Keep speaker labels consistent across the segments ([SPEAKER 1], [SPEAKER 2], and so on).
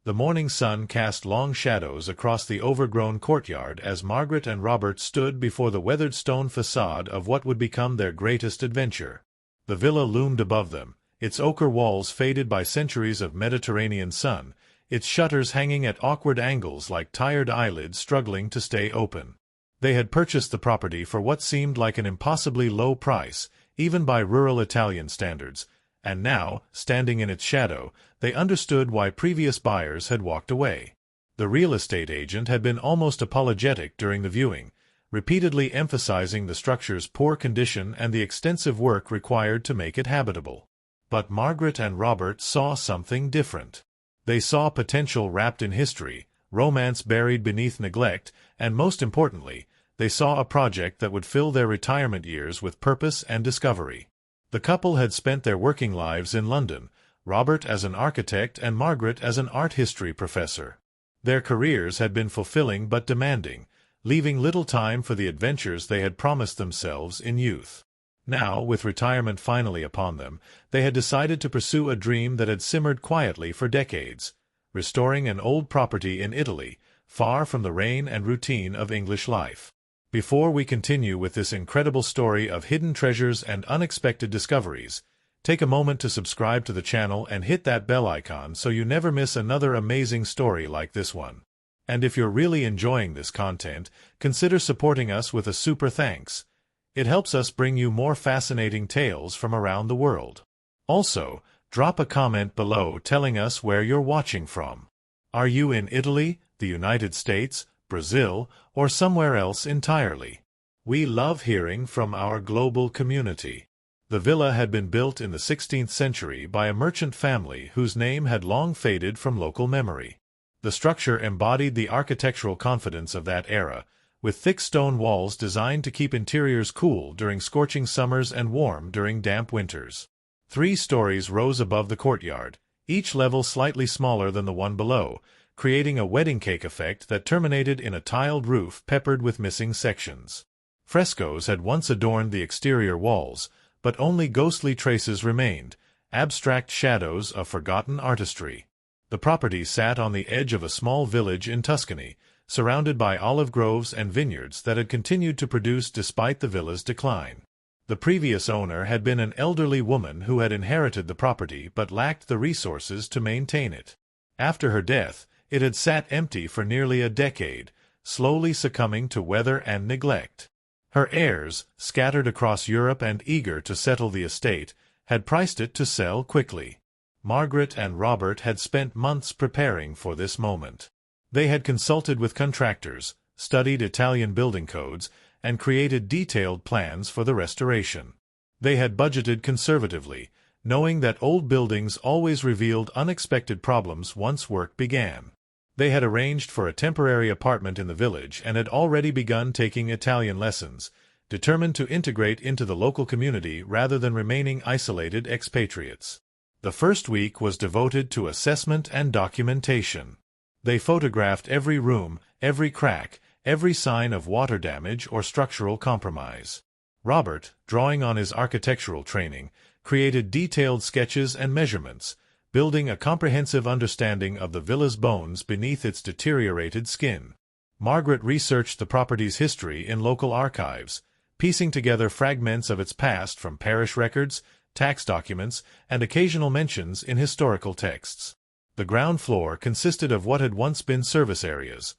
[SPEAKER 1] The morning sun cast long shadows across the overgrown courtyard as Margaret and Robert stood before the weathered stone facade of what would become their greatest adventure. The villa loomed above them, its ochre walls faded by centuries of Mediterranean sun, its shutters hanging at awkward angles like tired eyelids struggling to stay open. They had purchased the property for what seemed like an impossibly low price, even by rural Italian standards, and now, standing in its shadow, they understood why previous buyers had walked away. The real estate agent had been almost apologetic during the viewing, repeatedly emphasizing the structure's poor condition and the extensive work required to make it habitable. But Margaret and Robert saw something different. They saw potential wrapped in history, romance buried beneath neglect, and most importantly, they saw a project that would fill their retirement years with purpose and discovery. The couple had spent their working lives in London, Robert as an architect and Margaret as an art history professor. Their careers had been fulfilling but demanding, leaving little time for the adventures they had promised themselves in youth. Now, with retirement finally upon them, they had decided to pursue a dream that had simmered quietly for decades, restoring an old property in Italy, far from the rain and routine of English life. Before we continue with this incredible story of hidden treasures and unexpected discoveries, take a moment to subscribe to the channel and hit that bell icon so you never miss another amazing story like this one. And if you're really enjoying this content, consider supporting us with a super thanks. It helps us bring you more fascinating tales from around the world. Also, drop a comment below telling us where you're watching from. Are you in Italy, the United States, Brazil, or somewhere else entirely? We love hearing from our global community. The villa had been built in the 16th century by a merchant family whose name had long faded from local memory. The structure embodied the architectural confidence of that era, with thick stone walls designed to keep interiors cool during scorching summers and warm during damp winters. 3 stories rose above the courtyard, each level slightly smaller than the one below, creating a wedding cake effect that terminated in a tiled roof peppered with missing sections. Frescoes had once adorned the exterior walls, but only ghostly traces remained, abstract shadows of forgotten artistry. The property sat on the edge of a small village in Tuscany, surrounded by olive groves and vineyards that had continued to produce despite the villa's decline. The previous owner had been an elderly woman who had inherited the property but lacked the resources to maintain it. After her death, it had sat empty for nearly a decade, slowly succumbing to weather and neglect. Her heirs, scattered across Europe and eager to settle the estate, had priced it to sell quickly. Margaret and Robert had spent months preparing for this moment. They had consulted with contractors, studied Italian building codes, and created detailed plans for the restoration. They had budgeted conservatively, knowing that old buildings always revealed unexpected problems once work began. They had arranged for a temporary apartment in the village and had already begun taking Italian lessons, determined to integrate into the local community rather than remaining isolated expatriates. The first week was devoted to assessment and documentation. They photographed every room, every crack, every sign of water damage or structural compromise. Robert, drawing on his architectural training, created detailed sketches and measurements, building a comprehensive understanding of the villa's bones beneath its deteriorated skin. Margaret researched the property's history in local archives, piecing together fragments of its past from parish records, tax documents, and occasional mentions in historical texts. The ground floor consisted of what had once been service areas: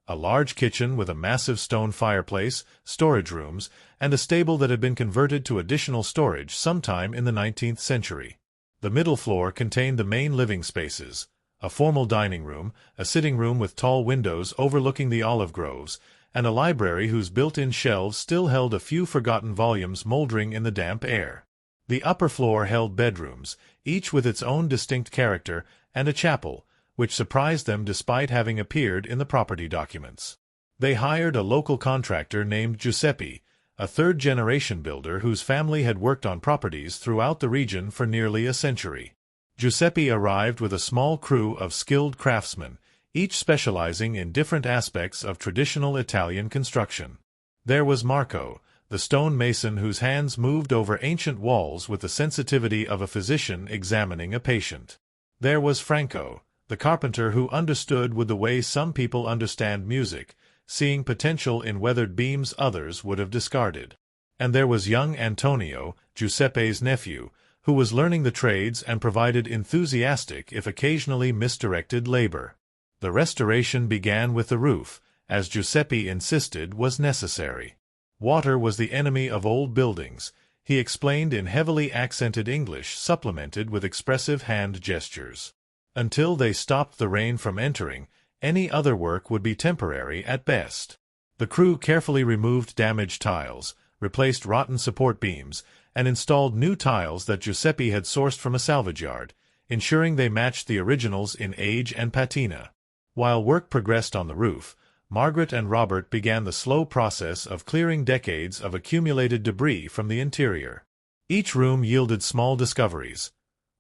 [SPEAKER 1] a large kitchen with a massive stone fireplace, storage rooms, and a stable that had been converted to additional storage sometime in the 19th century. The middle floor contained the main living spaces, a formal dining room, a sitting room with tall windows overlooking the olive groves, and a library whose built-in shelves still held a few forgotten volumes moldering in the damp air. The upper floor held bedrooms, each with its own distinct character, and a chapel, which surprised them despite having appeared in the property documents. They hired a local contractor named Giuseppe, a third-generation builder whose family had worked on properties throughout the region for nearly a century. Giuseppe arrived with a small crew of skilled craftsmen, each specializing in different aspects of traditional Italian construction. There was Marco, the stone mason whose hands moved over ancient walls with the sensitivity of a physician examining a patient. There was Franco, the carpenter who understood with the way some people understand music, seeing potential in weathered beams others would have discarded. And there was young Antonio, Giuseppe's nephew, who was learning the trades and provided enthusiastic if occasionally misdirected labor. The restoration began with the roof, as Giuseppe insisted was necessary. Water was the enemy of old buildings, he explained in heavily accented English supplemented with expressive hand gestures. Until they stopped the rain from entering, any other work would be temporary at best. The crew carefully removed damaged tiles, replaced rotten support beams, and installed new tiles that Giuseppe had sourced from a salvage yard, ensuring they matched the originals in age and patina. While work progressed on the roof, Margaret and Robert began the slow process of clearing decades of accumulated debris from the interior. Each room yielded small discoveries: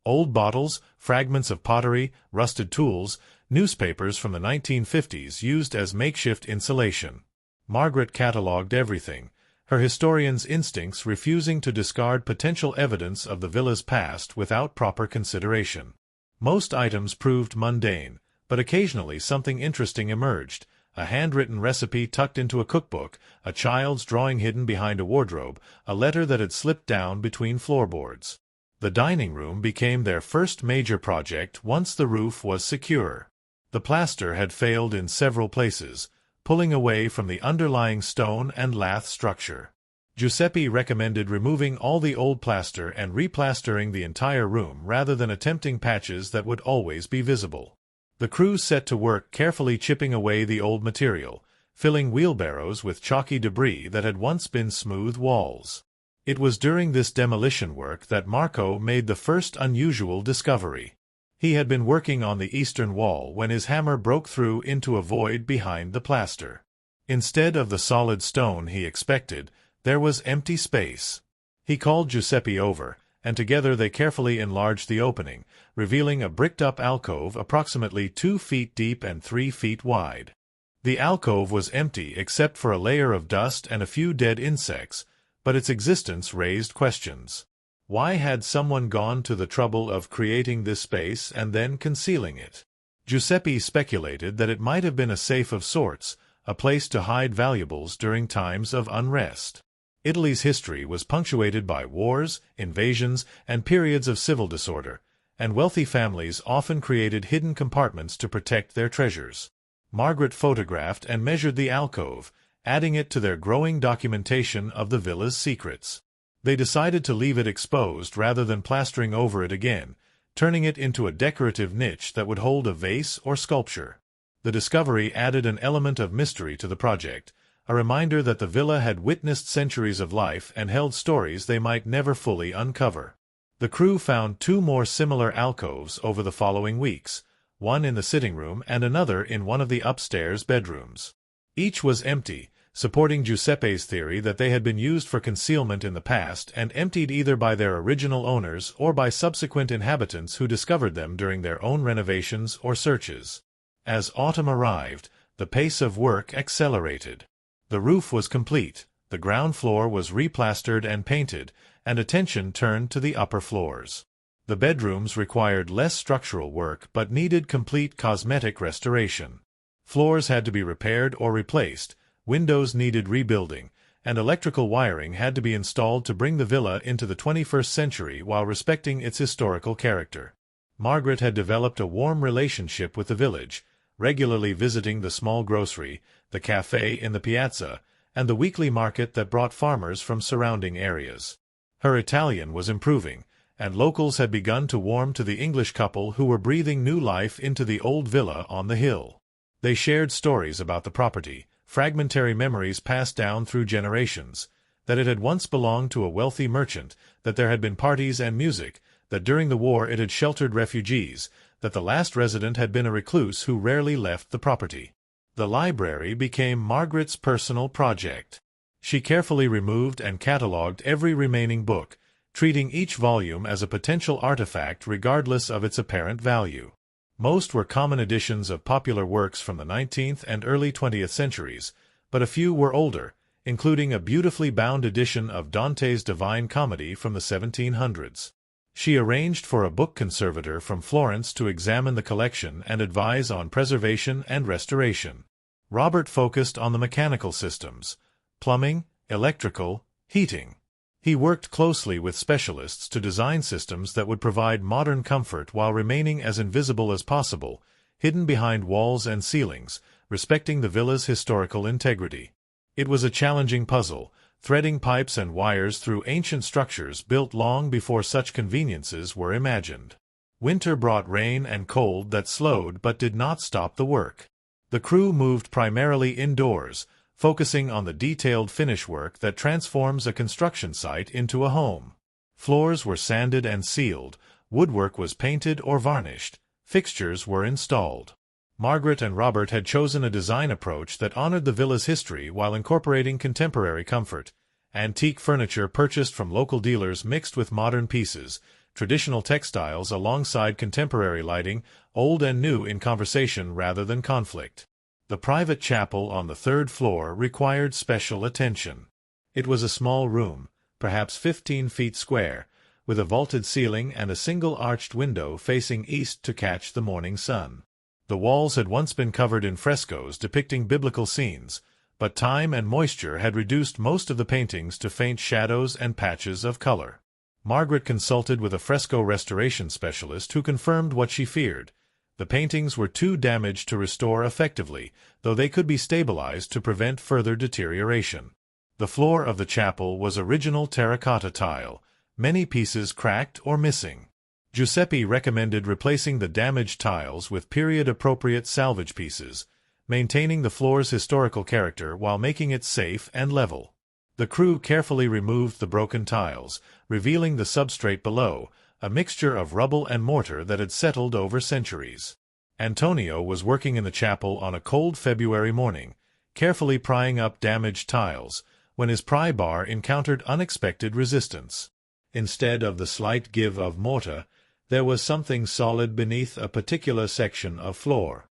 [SPEAKER 1] old bottles, fragments of pottery, rusted tools, newspapers from the 1950s used as makeshift insulation. Margaret catalogued everything, her historian's instincts refusing to discard potential evidence of the villa's past without proper consideration. Most items proved mundane, but occasionally something interesting emerged: a handwritten recipe tucked into a cookbook, a child's drawing hidden behind a wardrobe, a letter that had slipped down between floorboards. The dining room became their first major project once the roof was secure. The plaster had failed in several places, pulling away from the underlying stone and lath structure. Giuseppe recommended removing all the old plaster and replastering the entire room rather than attempting patches that would always be visible. The crew set to work carefully chipping away the old material, filling wheelbarrows with chalky debris that had once been smooth walls. It was during this demolition work that Marco made the first unusual discovery. He had been working on the eastern wall when his hammer broke through into a void behind the plaster. Instead of the solid stone he expected, there was empty space. He called Giuseppe over, and together they carefully enlarged the opening, revealing a bricked-up alcove approximately 2 feet deep and 3 feet wide. The alcove was empty except for a layer of dust and a few dead insects, but its existence raised questions. Why had someone gone to the trouble of creating this space and then concealing it? Giuseppe speculated that it might have been a safe of sorts, a place to hide valuables during times of unrest. Italy's history was punctuated by wars, invasions, and periods of civil disorder, and wealthy families often created hidden compartments to protect their treasures. Margaret photographed and measured the alcove, adding it to their growing documentation of the villa's secrets. They decided to leave it exposed rather than plastering over it again, turning it into a decorative niche that would hold a vase or sculpture. The discovery added an element of mystery to the project, a reminder that the villa had witnessed centuries of life and held stories they might never fully uncover. The crew found 2 more similar alcoves over the following weeks, one in the sitting room and another in one of the upstairs bedrooms. Each was empty, supporting Giuseppe's theory that they had been used for concealment in the past and emptied either by their original owners or by subsequent inhabitants who discovered them during their own renovations or searches. As autumn arrived, the pace of work accelerated. The roof was complete, the ground floor was replastered and painted, and attention turned to the upper floors. The bedrooms required less structural work but needed complete cosmetic restoration. Floors had to be repaired or replaced, windows needed rebuilding, and electrical wiring had to be installed to bring the villa into the 21st century while respecting its historical character. Margaret had developed a warm relationship with the village, regularly visiting the small grocery, the cafe in the piazza, and the weekly market that brought farmers from surrounding areas. Her Italian was improving, and locals had begun to warm to the English couple who were breathing new life into the old villa on the hill. They shared stories about the property, fragmentary memories passed down through generations, that it had once belonged to a wealthy merchant, that there had been parties and music, that during the war it had sheltered refugees, that the last resident had been a recluse who rarely left the property. The library became Margaret's personal project. She carefully removed and catalogued every remaining book, treating each volume as a potential artifact regardless of its apparent value. Most were common editions of popular works from the 19th and early 20th centuries, but a few were older, including a beautifully bound edition of Dante's Divine Comedy from the 1700s. She arranged for a book conservator from Florence to examine the collection and advise on preservation and restoration. Robert focused on the mechanical systems: plumbing, electrical, heating. He worked closely with specialists to design systems that would provide modern comfort while remaining as invisible as possible, hidden behind walls and ceilings, respecting the villa's historical integrity. It was a challenging puzzle, threading pipes and wires through ancient structures built long before such conveniences were imagined. Winter brought rain and cold that slowed but did not stop the work. The crew moved primarily indoors, focusing on the detailed finish work that transforms a construction site into a home. Floors were sanded and sealed, woodwork was painted or varnished, fixtures were installed. Margaret and Robert had chosen a design approach that honored the villa's history while incorporating contemporary comfort. Antique furniture purchased from local dealers mixed with modern pieces, traditional textiles alongside contemporary lighting, old and new in conversation rather than conflict. The private chapel on the third floor required special attention. It was a small room, perhaps 15 feet square, with a vaulted ceiling and a single arched window facing east to catch the morning sun. The walls had once been covered in frescoes depicting biblical scenes, but time and moisture had reduced most of the paintings to faint shadows and patches of color. Margaret consulted with a fresco restoration specialist who confirmed what she feared. The paintings were too damaged to restore effectively, though they could be stabilized to prevent further deterioration. The floor of the chapel was original terracotta tile, many pieces cracked or missing. Giuseppe recommended replacing the damaged tiles with period-appropriate salvage pieces, maintaining the floor's historical character while making it safe and level. The crew carefully removed the broken tiles, revealing the substrate below, a mixture of rubble and mortar that had settled over centuries. Antonio was working in the chapel on a cold February morning, carefully prying up damaged tiles, when his pry bar encountered unexpected resistance. Instead of the slight give of mortar, there was something solid beneath a particular section of floor.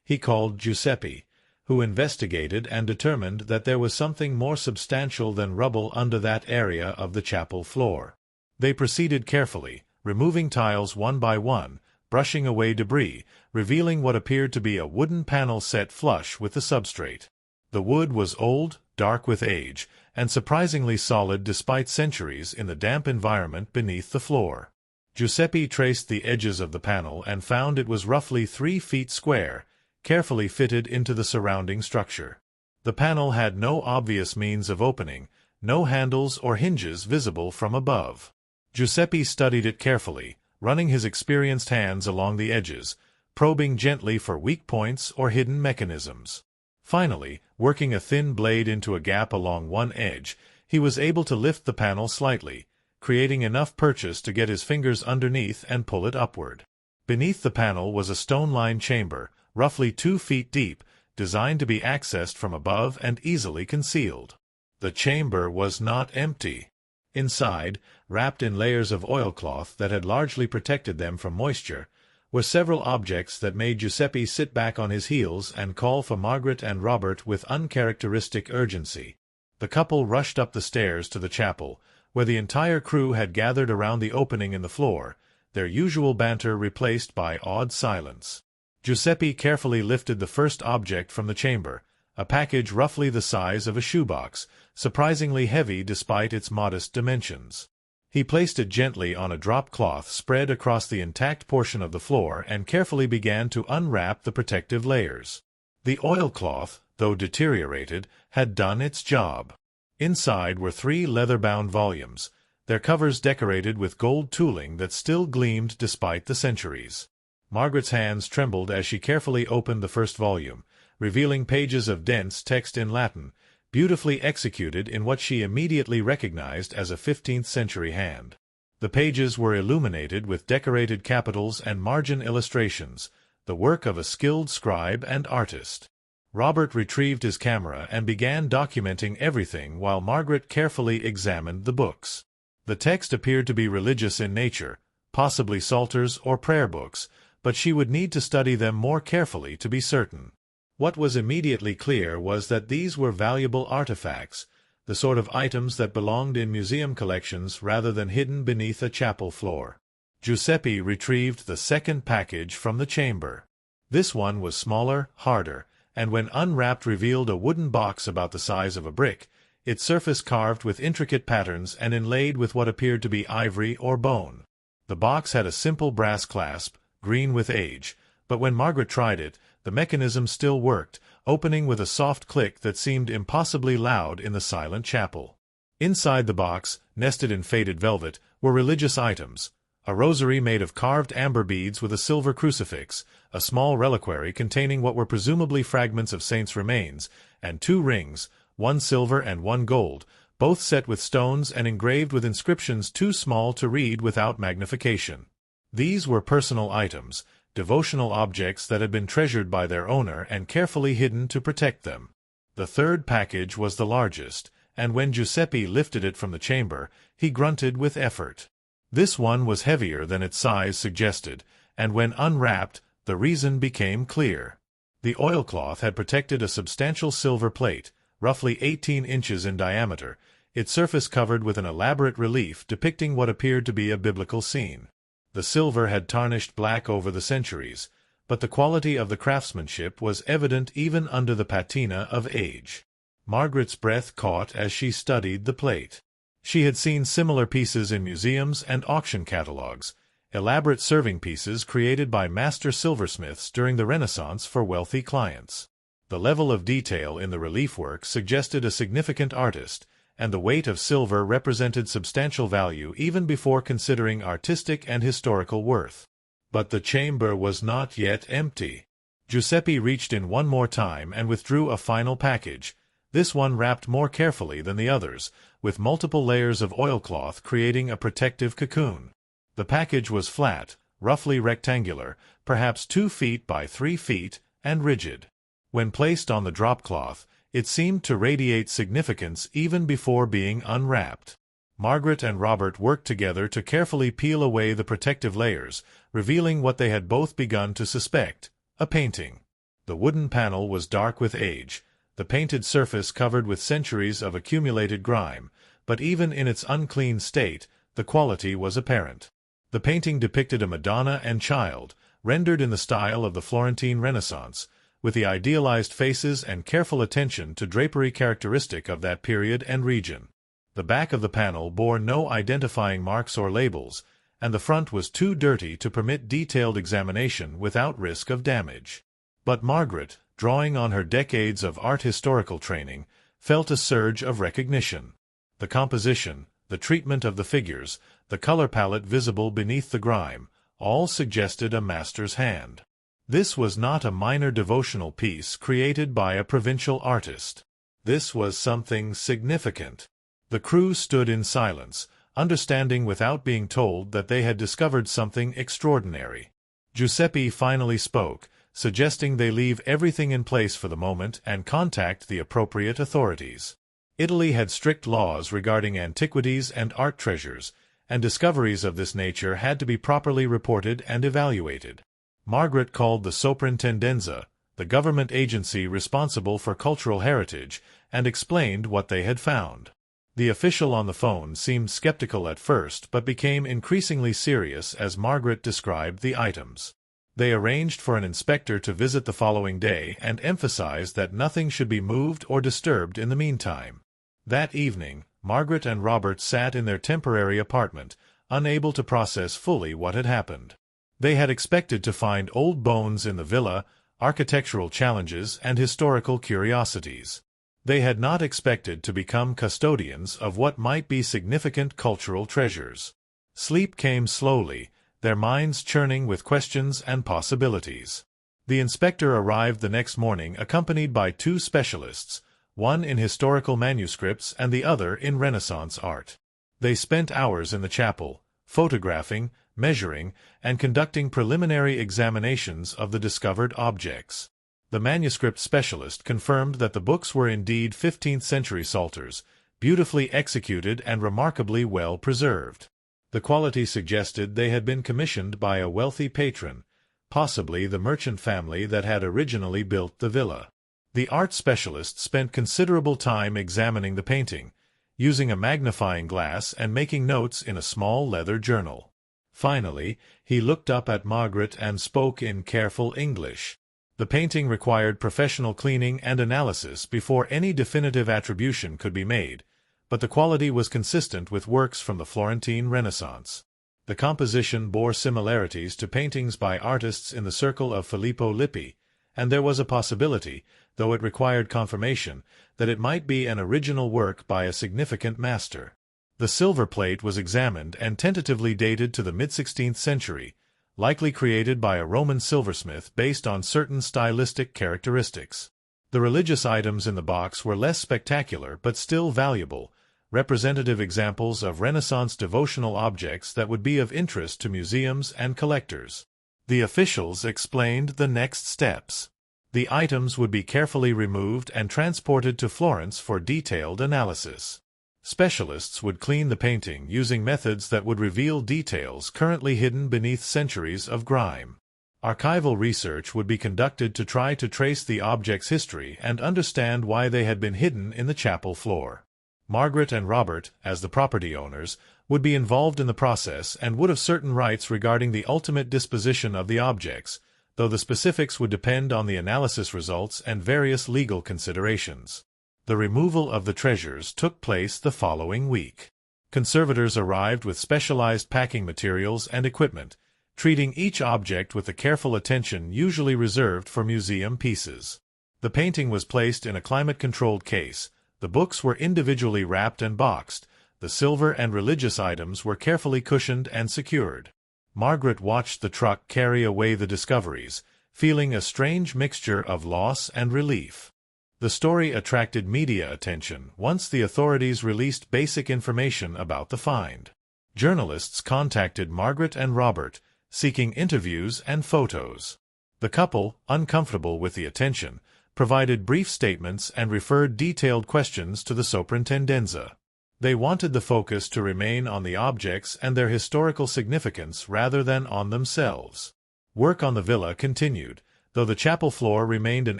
[SPEAKER 1] He called Giuseppe, who investigated and determined that there was something more substantial than rubble under that area of the chapel floor. They proceeded carefully, removing tiles one by one, brushing away debris, revealing what appeared to be a wooden panel set flush with the substrate. The wood was old, dark with age, and surprisingly solid despite centuries in the damp environment beneath the floor. Giuseppe traced the edges of the panel and found it was roughly 3 feet square, carefully fitted into the surrounding structure. The panel had no obvious means of opening, no handles or hinges visible from above. Giuseppe studied it carefully, running his experienced hands along the edges, probing gently for weak points or hidden mechanisms. Finally, working a thin blade into a gap along one edge, he was able to lift the panel slightly, creating enough purchase to get his fingers underneath and pull it upward. Beneath the panel was a stone-lined chamber, roughly 2 feet deep, designed to be accessed from above and easily concealed. The chamber was not empty. Inside, wrapped in layers of oilcloth that had largely protected them from moisture, were several objects that made Giuseppe sit back on his heels and call for Margaret and Robert with uncharacteristic urgency. The couple rushed up the stairs to the chapel, where the entire crew had gathered around the opening in the floor, their usual banter replaced by awed silence. Giuseppe carefully lifted the first object from the chamber, a package roughly the size of a shoebox, surprisingly heavy despite its modest dimensions. He placed it gently on a drop cloth spread across the intact portion of the floor and carefully began to unwrap the protective layers. The oilcloth, though deteriorated, had done its job. Inside were 3 leather-bound volumes, their covers decorated with gold tooling that still gleamed despite the centuries. Margaret's hands trembled as she carefully opened the first volume, revealing pages of dense text in Latin, beautifully executed in what she immediately recognized as a 15th-century hand. The pages were illuminated with decorated capitals and margin illustrations, the work of a skilled scribe and artist. Robert retrieved his camera and began documenting everything while Margaret carefully examined the books. The text appeared to be religious in nature, possibly psalters or prayer books, but she would need to study them more carefully to be certain. What was immediately clear was that these were valuable artifacts, the sort of items that belonged in museum collections rather than hidden beneath a chapel floor. Giuseppe retrieved the second package from the chamber. This one was smaller, harder, and when unwrapped revealed a wooden box about the size of a brick, its surface carved with intricate patterns and inlaid with what appeared to be ivory or bone. The box had a simple brass clasp, green with age, but when Margaret tried it, the mechanism still worked, opening with a soft click that seemed impossibly loud in the silent chapel. Inside the box, nested in faded velvet, were religious items: a rosary made of carved amber beads with a silver crucifix, a small reliquary containing what were presumably fragments of saints' remains, and 2 rings, one silver and one gold, both set with stones and engraved with inscriptions too small to read without magnification. These were personal items, devotional objects that had been treasured by their owner and carefully hidden to protect them. The third package was the largest, and when Giuseppe lifted it from the chamber, he grunted with effort. This one was heavier than its size suggested, and when unwrapped, the reason became clear. The oilcloth had protected a substantial silver plate, roughly 18 inches in diameter, its surface covered with an elaborate relief depicting what appeared to be a biblical scene. The silver had tarnished black over the centuries, but the quality of the craftsmanship was evident even under the patina of age. Margaret's breath caught as she studied the plate. She had seen similar pieces in museums and auction catalogues, elaborate serving pieces created by master silversmiths during the Renaissance for wealthy clients. The level of detail in the relief work suggested a significant artist, and the weight of silver represented substantial value even before considering artistic and historical worth. But the chamber was not yet empty. Giuseppe reached in one more time and withdrew a final package, this one wrapped more carefully than the others, with multiple layers of oilcloth creating a protective cocoon. The package was flat, roughly rectangular, perhaps 2 feet by 3 feet, and rigid. When placed on the drop cloth, it seemed to radiate significance even before being unwrapped. Margaret and Robert worked together to carefully peel away the protective layers, revealing what they had both begun to suspect: a painting. The wooden panel was dark with age, the painted surface covered with centuries of accumulated grime, but even in its unclean state, the quality was apparent. The painting depicted a Madonna and Child, rendered in the style of the Florentine Renaissance, with the idealized faces and careful attention to drapery characteristic of that period and region. The back of the panel bore no identifying marks or labels, and the front was too dirty to permit detailed examination without risk of damage. But Margaret, drawing on her decades of art historical training, felt a surge of recognition. The composition, the treatment of the figures, the color palette visible beneath the grime, all suggested a master's hand. This was not a minor devotional piece created by a provincial artist. This was something significant. The crew stood in silence, understanding without being told that they had discovered something extraordinary. Giuseppe finally spoke, suggesting they leave everything in place for the moment and contact the appropriate authorities. Italy had strict laws regarding antiquities and art treasures, and discoveries of this nature had to be properly reported and evaluated. Margaret called the Soprintendenza, the government agency responsible for cultural heritage, and explained what they had found. The official on the phone seemed skeptical at first but became increasingly serious as Margaret described the items. They arranged for an inspector to visit the following day and emphasized that nothing should be moved or disturbed in the meantime. That evening, Margaret and Robert sat in their temporary apartment, unable to process fully what had happened. They had expected to find old bones in the villa, architectural challenges, and historical curiosities. They had not expected to become custodians of what might be significant cultural treasures. Sleep came slowly, their minds churning with questions and possibilities. The inspector arrived the next morning accompanied by 2 specialists, one in historical manuscripts and the other in Renaissance art. They spent hours in the chapel, photographing, measuring, and conducting preliminary examinations of the discovered objects. The manuscript specialist confirmed that the books were indeed 15th-century psalters, beautifully executed and remarkably well preserved. The quality suggested they had been commissioned by a wealthy patron, possibly the merchant family that had originally built the villa. The art specialist spent considerable time examining the painting, using a magnifying glass and making notes in a small leather journal. Finally, he looked up at Margaret and spoke in careful English. The painting required professional cleaning and analysis before any definitive attribution could be made, but the quality was consistent with works from the Florentine Renaissance. The composition bore similarities to paintings by artists in the circle of Filippo Lippi, and there was a possibility, though it required confirmation, that it might be an original work by a significant master. The silver plate was examined and tentatively dated to the mid-16th century, likely created by a Roman silversmith based on certain stylistic characteristics. The religious items in the box were less spectacular but still valuable, representative examples of Renaissance devotional objects that would be of interest to museums and collectors. The officials explained the next steps. The items would be carefully removed and transported to Florence for detailed analysis. Specialists would clean the painting using methods that would reveal details currently hidden beneath centuries of grime. Archival research would be conducted to try to trace the object's history and understand why they had been hidden in the chapel floor. Margaret and Robert, as the property owners, would be involved in the process and would have certain rights regarding the ultimate disposition of the objects, though the specifics would depend on the analysis results and various legal considerations. The removal of the treasures took place the following week. Conservators arrived with specialized packing materials and equipment, treating each object with the careful attention usually reserved for museum pieces. The painting was placed in a climate-controlled case, the books were individually wrapped and boxed, the silver and religious items were carefully cushioned and secured. Margaret watched the truck carry away the discoveries, feeling a strange mixture of loss and relief. The story attracted media attention once the authorities released basic information about the find. Journalists contacted Margaret and Robert, seeking interviews and photos. The couple, uncomfortable with the attention, provided brief statements and referred detailed questions to the Soprintendenza. They wanted the focus to remain on the objects and their historical significance rather than on themselves. Work on the villa continued, though the chapel floor remained an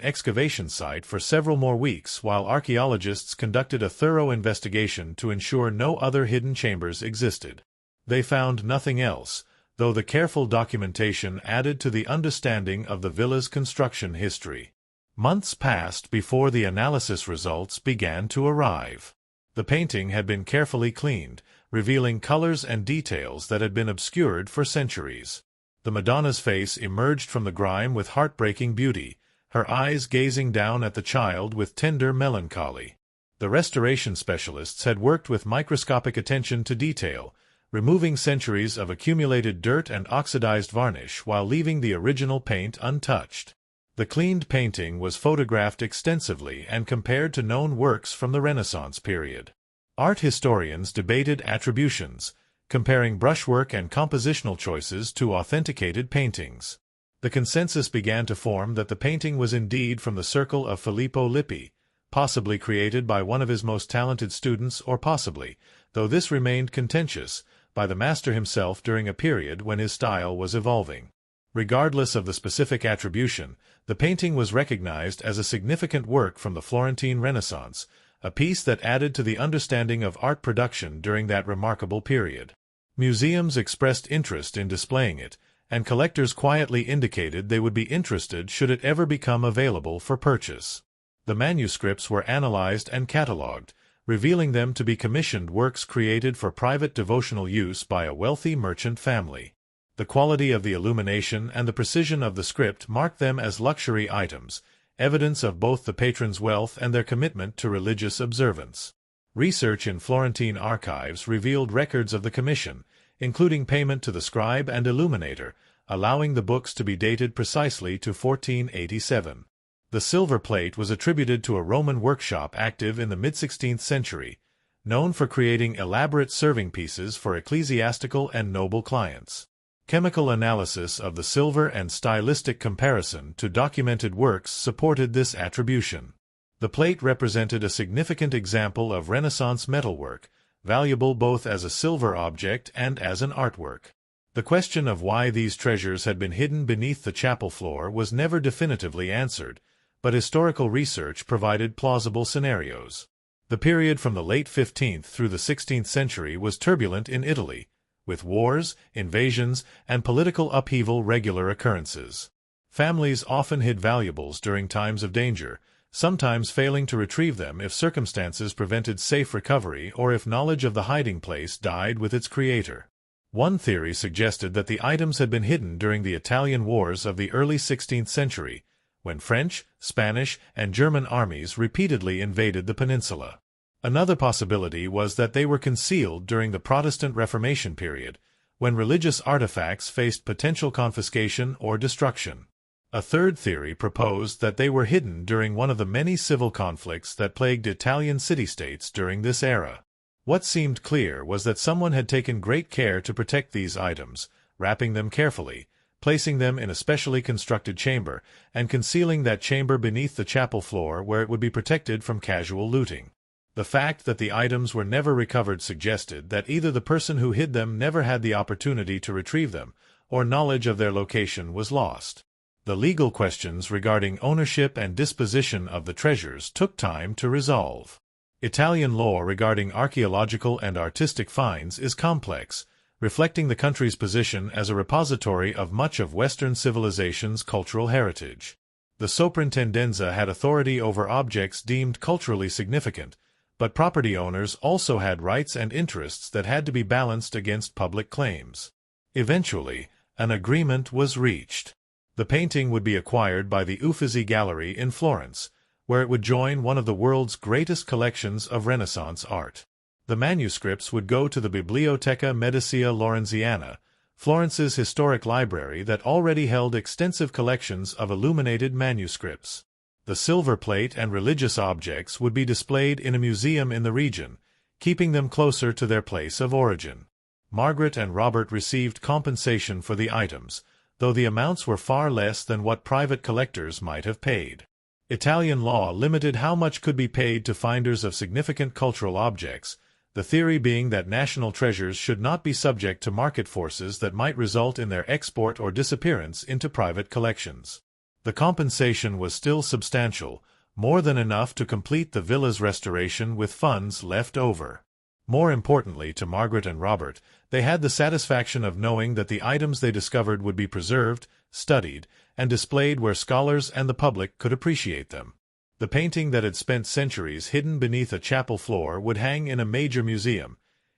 [SPEAKER 1] excavation site for several more weeks while archaeologists conducted a thorough investigation to ensure no other hidden chambers existed. They found nothing else, though the careful documentation added to the understanding of the villa's construction history. Months passed before the analysis results began to arrive. The painting had been carefully cleaned, revealing colors and details that had been obscured for centuries. The Madonna's face emerged from the grime with heartbreaking beauty, her eyes gazing down at the child with tender melancholy. The restoration specialists had worked with microscopic attention to detail, removing centuries of accumulated dirt and oxidized varnish while leaving the original paint untouched. The cleaned painting was photographed extensively and compared to known works from the Renaissance period. Art historians debated attributions, comparing brushwork and compositional choices to authenticated paintings. The consensus began to form that the painting was indeed from the circle of Filippo Lippi, possibly created by one of his most talented students or possibly, though this remained contentious, by the master himself during a period when his style was evolving. Regardless of the specific attribution, the painting was recognized as a significant work from the Florentine Renaissance, a piece that added to the understanding of art production during that remarkable period. Museums expressed interest in displaying it, and collectors quietly indicated they would be interested should it ever become available for purchase. The manuscripts were analyzed and catalogued, revealing them to be commissioned works created for private devotional use by a wealthy merchant family. The quality of the illumination and the precision of the script marked them as luxury items, evidence of both the patrons' wealth and their commitment to religious observance. Research in Florentine archives revealed records of the commission, including payment to the scribe and illuminator, allowing the books to be dated precisely to 1487. The silver plate was attributed to a Roman workshop active in the mid-16th century, known for creating elaborate serving pieces for ecclesiastical and noble clients. Chemical analysis of the silver and stylistic comparison to documented works supported this attribution. The plate represented a significant example of Renaissance metalwork, valuable both as a silver object and as an artwork. The question of why these treasures had been hidden beneath the chapel floor was never definitively answered, but historical research provided plausible scenarios. The period from the late 15th through the 16th century was turbulent in Italy, with wars, invasions, and political upheaval regular occurrences. Families often hid valuables during times of danger, sometimes failing to retrieve them if circumstances prevented safe recovery or if knowledge of the hiding place died with its creator. One theory suggested that the items had been hidden during the Italian wars of the early 16th century, when French, Spanish, and German armies repeatedly invaded the peninsula. Another possibility was that they were concealed during the Protestant Reformation period, when religious artifacts faced potential confiscation or destruction. A third theory proposed that they were hidden during one of the many civil conflicts that plagued Italian city-states during this era. What seemed clear was that someone had taken great care to protect these items, wrapping them carefully, placing them in a specially constructed chamber, and concealing that chamber beneath the chapel floor where it would be protected from casual looting. The fact that the items were never recovered suggested that either the person who hid them never had the opportunity to retrieve them, or knowledge of their location was lost. The legal questions regarding ownership and disposition of the treasures took time to resolve. Italian law regarding archaeological and artistic finds is complex, reflecting the country's position as a repository of much of Western civilization's cultural heritage. The Soprintendenza had authority over objects deemed culturally significant, but property owners also had rights and interests that had to be balanced against public claims. Eventually, an agreement was reached. The painting would be acquired by the Uffizi Gallery in Florence, where it would join one of the world's greatest collections of Renaissance art. The manuscripts would go to the Biblioteca Medicea Lorenziana, Florence's historic library that already held extensive collections of illuminated manuscripts. The silver plate and religious objects would be displayed in a museum in the region, keeping them closer to their place of origin. Margaret and Robert received compensation for the items, though the amounts were far less than what private collectors might have paid. Italian law limited how much could be paid to finders of significant cultural objects, the theory being that national treasures should not be subject to market forces that might result in their export or disappearance into private collections. The compensation was still substantial, more than enough to complete the villa's restoration with funds left over. More importantly to Margaret and Robert, they had the satisfaction of knowing that the items they discovered would be preserved, studied, and displayed where scholars and the public could appreciate them. The painting that had spent centuries hidden beneath a chapel floor would hang in a major museum,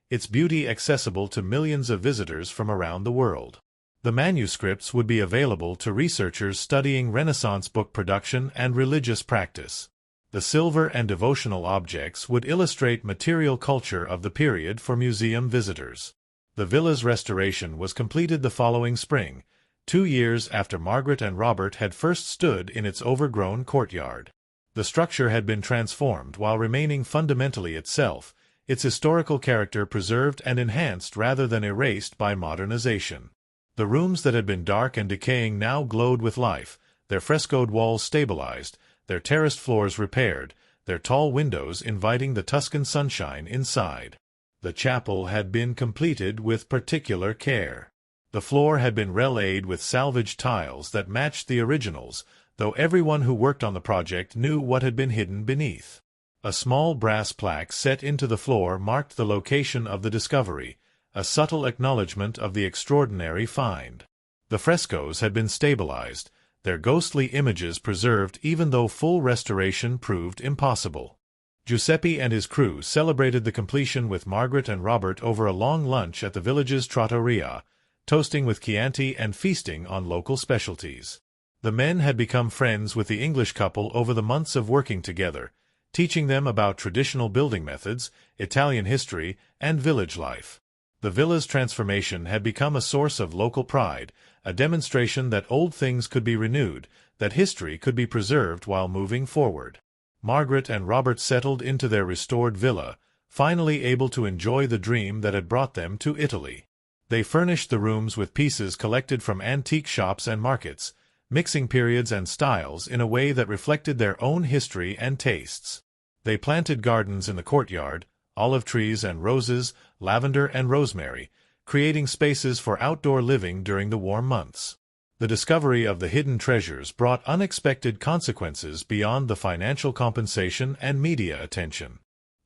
[SPEAKER 1] its beauty accessible to millions of visitors from around the world. The manuscripts would be available to researchers studying Renaissance book production and religious practice. The silver and devotional objects would illustrate material culture of the period for museum visitors. The villa's restoration was completed the following spring, 2 years after Margaret and Robert had first stood in its overgrown courtyard. The structure had been transformed while remaining fundamentally itself, its historical character preserved and enhanced rather than erased by modernization. The rooms that had been dark and decaying now glowed with life, their frescoed walls stabilized, their terraced floors repaired, their tall windows inviting the Tuscan sunshine inside. The chapel had been completed with particular care. The floor had been relayed with salvaged tiles that matched the originals, though everyone who worked on the project knew what had been hidden beneath. A small brass plaque set into the floor marked the location of the discovery, a subtle acknowledgment of the extraordinary find. The frescoes had been stabilized, their ghostly images preserved even though full restoration proved impossible. Giuseppe and his crew celebrated the completion with Margaret and Robert over a long lunch at the village's trattoria, toasting with Chianti and feasting on local specialties. The men had become friends with the English couple over the months of working together, teaching them about traditional building methods, Italian history, and village life. The villa's transformation had become a source of local pride, a demonstration that old things could be renewed, that history could be preserved while moving forward. Margaret and Robert settled into their restored villa, finally able to enjoy the dream that had brought them to Italy. They furnished the rooms with pieces collected from antique shops and markets, mixing periods and styles in a way that reflected their own history and tastes. They planted gardens in the courtyard, olive trees and roses, lavender and rosemary, creating spaces for outdoor living during the warm months. The discovery of the hidden treasures brought unexpected consequences beyond the financial compensation and media attention.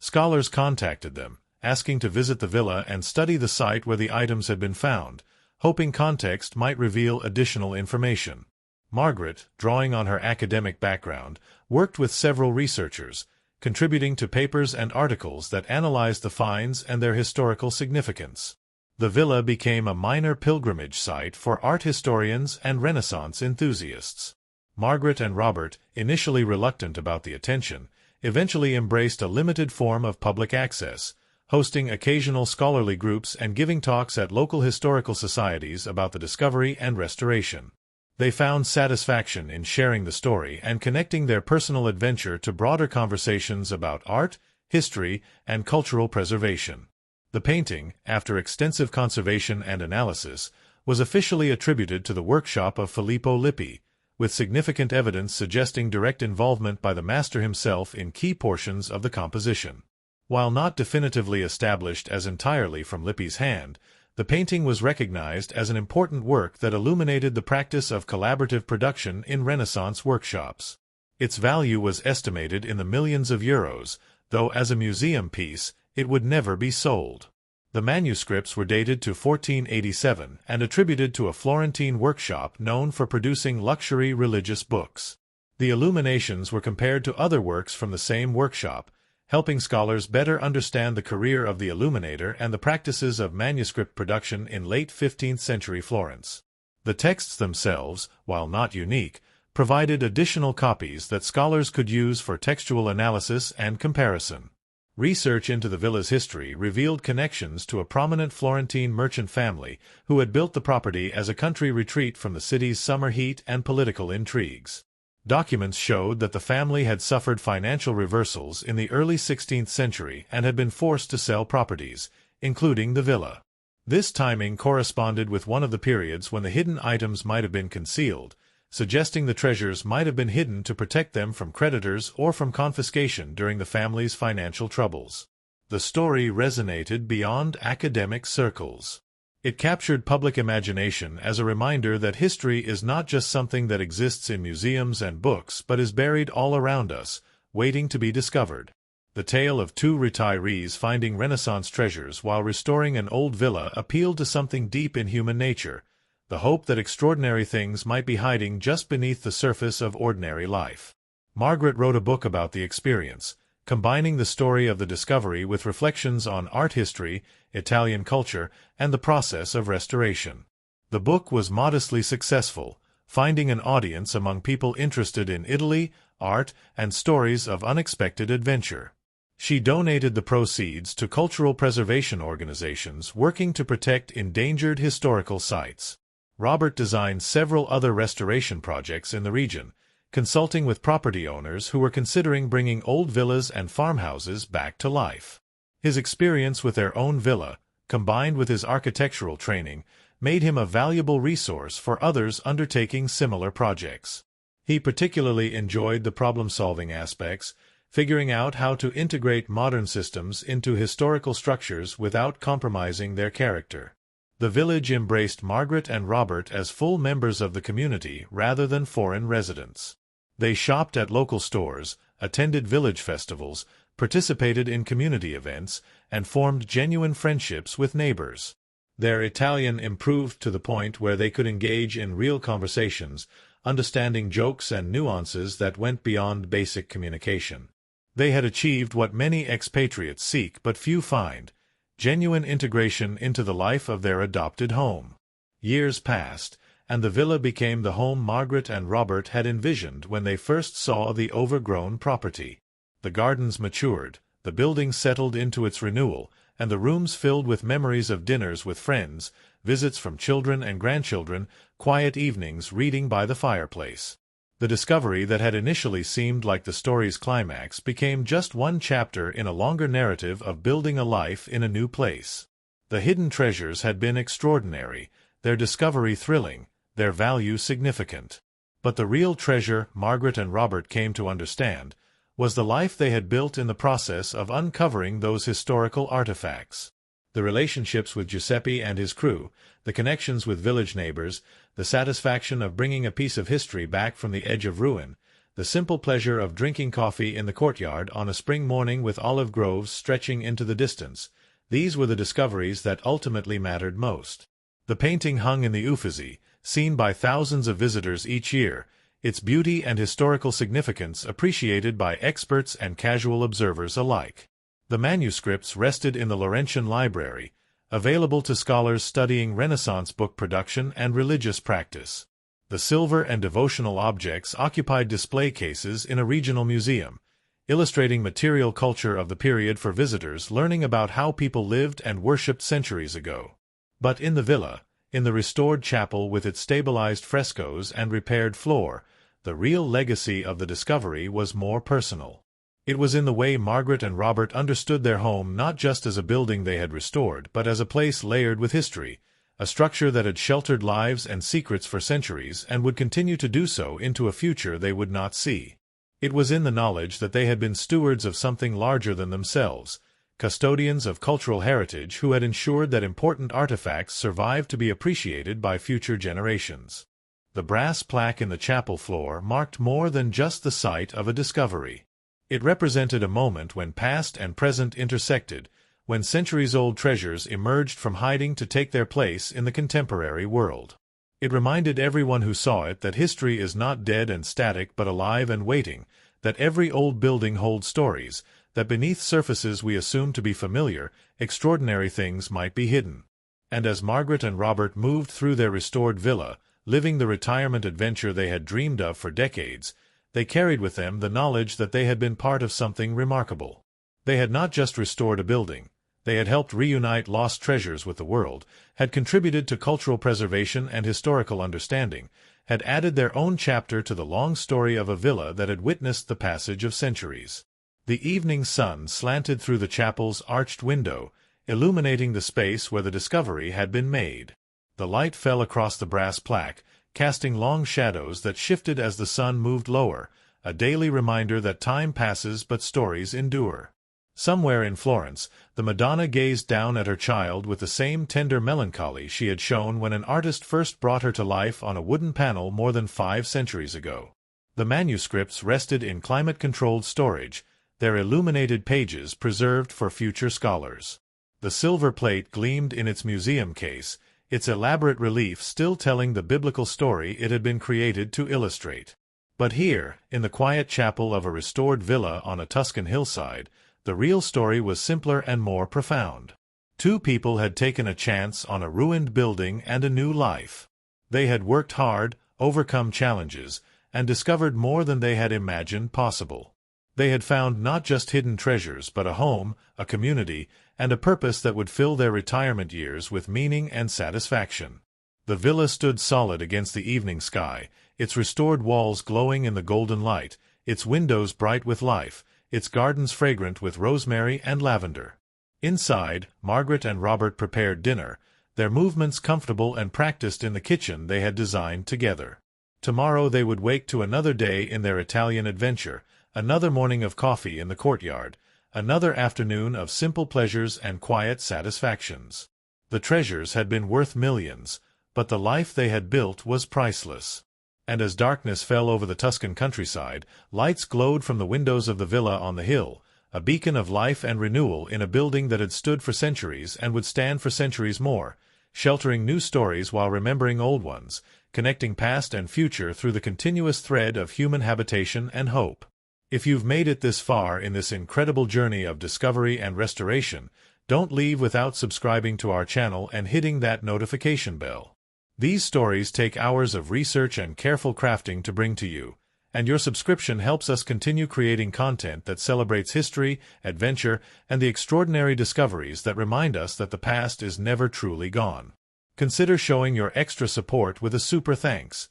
[SPEAKER 1] Scholars contacted them, asking to visit the villa and study the site where the items had been found, hoping context might reveal additional information. Margaret, drawing on her academic background, worked with several researchers, contributing to papers and articles that analyzed the finds and their historical significance. The villa became a minor pilgrimage site for art historians and Renaissance enthusiasts. Margaret and Robert, initially reluctant about the attention, eventually embraced a limited form of public access, hosting occasional scholarly groups and giving talks at local historical societies about the discovery and restoration. They found satisfaction in sharing the story and connecting their personal adventure to broader conversations about art, history, and cultural preservation. The painting, after extensive conservation and analysis, was officially attributed to the workshop of Filippo Lippi, with significant evidence suggesting direct involvement by the master himself in key portions of the composition. While not definitively established as entirely from Lippi's hand, the painting was recognized as an important work that illuminated the practice of collaborative production in Renaissance workshops. Its value was estimated in the millions of euros, though as a museum piece, it would never be sold. The manuscripts were dated to 1487 and attributed to a Florentine workshop known for producing luxury religious books. The illuminations were compared to other works from the same workshop, helping scholars better understand the career of the illuminator and the practices of manuscript production in late 15th century Florence. The texts themselves, while not unique, provided additional copies that scholars could use for textual analysis and comparison. Research into the villa's history revealed connections to a prominent Florentine merchant family who had built the property as a country retreat from the city's summer heat and political intrigues. Documents showed that the family had suffered financial reversals in the early 16th century and had been forced to sell properties, including the villa. This timing corresponded with one of the periods when the hidden items might have been concealed, suggesting the treasures might have been hidden to protect them from creditors or from confiscation during the family's financial troubles. The story resonated beyond academic circles. It captured public imagination as a reminder that history is not just something that exists in museums and books but is buried all around us, waiting to be discovered. The tale of two retirees finding Renaissance treasures while restoring an old villa appealed to something deep in human nature, the hope that extraordinary things might be hiding just beneath the surface of ordinary life. Margaret wrote a book about the experience, combining the story of the discovery with reflections on art history, Italian culture, and the process of restoration. The book was modestly successful, finding an audience among people interested in Italy, art, and stories of unexpected adventure. She donated the proceeds to cultural preservation organizations working to protect endangered historical sites. Robert designed several other restoration projects in the region, consulting with property owners who were considering bringing old villas and farmhouses back to life. His experience with their own villa, combined with his architectural training, made him a valuable resource for others undertaking similar projects. He particularly enjoyed the problem-solving aspects, figuring out how to integrate modern systems into historical structures without compromising their character. The village embraced Margaret and Robert as full members of the community rather than foreign residents. They shopped at local stores, attended village festivals, participated in community events, and formed genuine friendships with neighbors. Their Italian improved to the point where they could engage in real conversations, understanding jokes and nuances that went beyond basic communication. They had achieved what many expatriates seek but few find: genuine integration into the life of their adopted home. Years passed, and the villa became the home Margaret and Robert had envisioned when they first saw the overgrown property. The gardens matured, the building settled into its renewal, and the rooms filled with memories of dinners with friends, visits from children and grandchildren, quiet evenings reading by the fireplace. The discovery that had initially seemed like the story's climax became just one chapter in a longer narrative of building a life in a new place. The hidden treasures had been extraordinary, their discovery thrilling, their value significant. But the real treasure, Margaret and Robert came to understand, was the life they had built in the process of uncovering those historical artifacts. The relationships with Giuseppe and his crew, the connections with village neighbors, the satisfaction of bringing a piece of history back from the edge of ruin, the simple pleasure of drinking coffee in the courtyard on a spring morning with olive groves stretching into the distance, these were the discoveries that ultimately mattered most. The painting hung in the Uffizi, seen by thousands of visitors each year, its beauty and historical significance appreciated by experts and casual observers alike. The manuscripts rested in the Laurentian Library, available to scholars studying Renaissance book production and religious practice. The silver and devotional objects occupied display cases in a regional museum, illustrating material culture of the period for visitors learning about how people lived and worshipped centuries ago. But in the villa, in the restored chapel with its stabilized frescoes and repaired floor, the real legacy of the discovery was more personal. It was in the way Margaret and Robert understood their home not just as a building they had restored, but as a place layered with history, a structure that had sheltered lives and secrets for centuries and would continue to do so into a future they would not see. It was in the knowledge that they had been stewards of something larger than themselves, custodians of cultural heritage who had ensured that important artifacts survived to be appreciated by future generations. The brass plaque in the chapel floor marked more than just the site of a discovery. It represented a moment when past and present intersected, when centuries-old treasures emerged from hiding to take their place in the contemporary world. It reminded everyone who saw it that history is not dead and static but alive and waiting, that every old building holds stories, that beneath surfaces we assume to be familiar, extraordinary things might be hidden. And as Margaret and Robert moved through their restored villa, living the retirement adventure they had dreamed of for decades, they carried with them the knowledge that they had been part of something remarkable. They had not just restored a building. They had helped reunite lost treasures with the world, had contributed to cultural preservation and historical understanding, had added their own chapter to the long story of a villa that had witnessed the passage of centuries. The evening sun slanted through the chapel's arched window, illuminating the space where the discovery had been made. The light fell across the brass plaque, casting long shadows that shifted as the sun moved lower, a daily reminder that time passes but stories endure. Somewhere in Florence, the Madonna gazed down at her child with the same tender melancholy she had shown when an artist first brought her to life on a wooden panel more than 5 centuries ago. The manuscripts rested in climate-controlled storage, their illuminated pages preserved for future scholars. The silver plate gleamed in its museum case, its elaborate relief still telling the biblical story it had been created to illustrate. But here, in the quiet chapel of a restored villa on a Tuscan hillside, the real story was simpler and more profound. 2 people had taken a chance on a ruined building and a new life. They had worked hard, overcome challenges, and discovered more than they had imagined possible. They had found not just hidden treasures but a home, a community, and a purpose that would fill their retirement years with meaning and satisfaction. The villa stood solid against the evening sky, its restored walls glowing in the golden light, its windows bright with life, its gardens fragrant with rosemary and lavender. Inside, Margaret and Robert prepared dinner, their movements comfortable and practiced in the kitchen they had designed together. Tomorrow they would wake to another day in their Italian adventure, another morning of coffee in the courtyard, another afternoon of simple pleasures and quiet satisfactions. The treasures had been worth millions, but the life they had built was priceless. And as darkness fell over the Tuscan countryside, lights glowed from the windows of the villa on the hill, a beacon of life and renewal in a building that had stood for centuries and would stand for centuries more, sheltering new stories while remembering old ones, connecting past and future through the continuous thread of human habitation and hope. If you've made it this far in this incredible journey of discovery and restoration, don't leave without subscribing to our channel and hitting that notification bell. These stories take hours of research and careful crafting to bring to you, and your subscription helps us continue creating content that celebrates history, adventure, and the extraordinary discoveries that remind us that the past is never truly gone. Consider showing your extra support with a super thanks.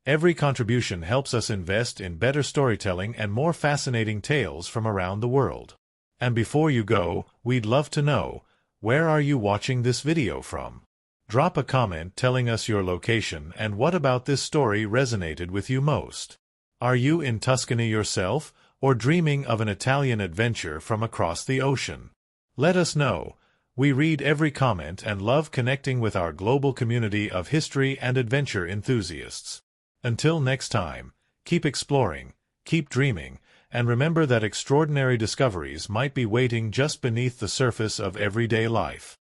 [SPEAKER 1] Every contribution helps us invest in better storytelling and more fascinating tales from around the world. And before you go, we'd love to know, where are you watching this video from? Drop a comment telling us your location and what about this story resonated with you most. Are you in Tuscany yourself, or dreaming of an Italian adventure from across the ocean? Let us know. We read every comment and love connecting with our global community of history and adventure enthusiasts. Until next time, keep exploring, keep dreaming, and remember that extraordinary discoveries might be waiting just beneath the surface of everyday life.